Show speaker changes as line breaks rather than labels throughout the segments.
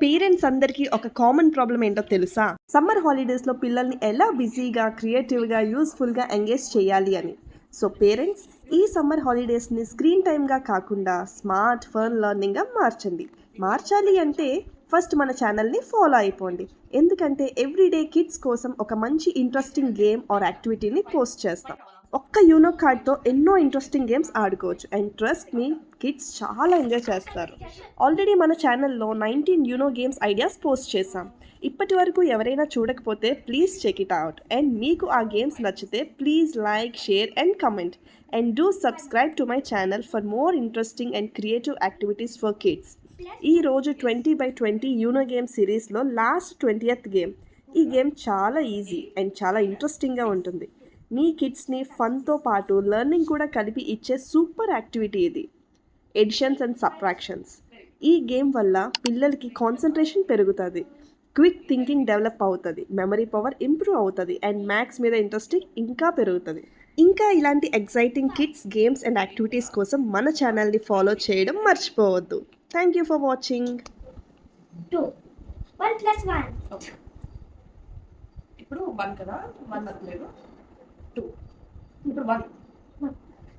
Parents అందరికీ ఒక common problem ఏంటో తెలుసా? సమ్మర్ హాలిడేస్లో పిల్లల్ని ఎలా బిజీగా, క్రియేటివ్గా, యూస్ఫుల్గా ఎంగేజ్ చేయాలి అని. సో పేరెంట్స్, ఈ సమ్మర్ హాలిడేస్ని స్క్రీన్ టైమ్గా కాకుండా స్మార్ట్ ఫన్ లెర్నింగ్గా మార్చండి. మార్చాలి అంటే ఫస్ట్ మన ఛానల్ని ఫాలో అయిపోండి. ఎందుకంటే ఎవ్రీడే కిడ్స్ కోసం ఒక మంచి ఇంట్రెస్టింగ్ గేమ్ ఆర్ యాక్టివిటీని పోస్ట్ చేస్తాం. ఒక్క యూనో కార్డ్తో ఎన్నో ఇంట్రెస్టింగ్ గేమ్స్ ఆడుకోవచ్చు. అండ్ ట్రస్ట్ మీ, కిడ్స్ చాలా ఎంజాయ్ చేస్తారు. ఆల్రెడీ మన ఛానల్లో 19 యూనో గేమ్స్ ఐడియాస్ పోస్ట్ చేశాం. ఇప్పటి వరకు ఎవరైనా చూడకపోతే please check it out. And మీకు ఆ గేమ్స్ నచ్చితే please like, share and comment. And do subscribe to my channel for more interesting and creative activities for kids. ఈరోజు 20x20 యూనో గేమ్ సిరీస్లో లాస్ట్ 20th గేమ్. ఈ game చాలా easy and చాలా ఇంట్రెస్టింగ్గా ఉంటుంది. మీ కిడ్స్ని ఫన్తో పాటు లెర్నింగ్ కూడా కలిపి ఇచ్చే సూపర్ యాక్టివిటీ ఇది. Additions and subtractions. ఈ గేమ్ వల్ల పిల్లలకి కాన్సన్ట్రేషన్ పెరుగుతుంది, క్విక్ థింకింగ్ డెవలప్ అవుతుంది, మెమరీ పవర్ ఇంప్రూవ్ అవుతుంది అండ్ మ్యాథ్స్ మీద ఇంట్రెస్టింగ్ ఇంకా పెరుగుతుంది. ఇంకా ఇలాంటి exciting kids games and activities కోసం మన ఛానల్ని ఫాలో చేయడం మర్చిపోవద్దు. Thank you for watching.
2 1 + 1.
Okay, ఇప్పుడు 1 కదా, 1 అనలేదు, 2. ఇప్పుడు 1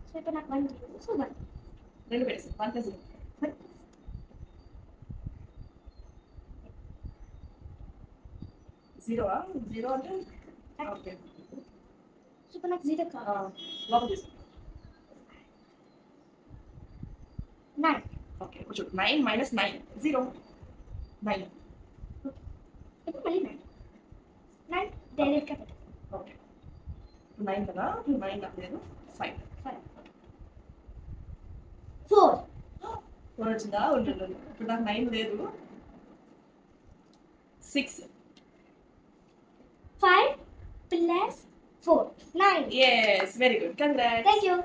సో ఇక్కడ నాకు 1 సో 1
రెండు పెట్టేసి 1 + 0. 0 0 అంటే ఓకే,
సో ఇక్కడ నాకు 0 కావాలి.
లోపల తీసుకో.
9.
ఓకే, కొంచెం 9 - 9 0 9.
ఇప్పుడు మళ్ళీ 9 9 డైరెక్ట్గా పెట్టు.
ఓకే, 9 కదా, 9 అనలేదు, 5
4
వచ్చిందా? ఉంటుంది. ఇప్పుడు నాకు 9 లేదు, 6.
5 + 4 9.
Yes, very good. Congrats.
Thank you.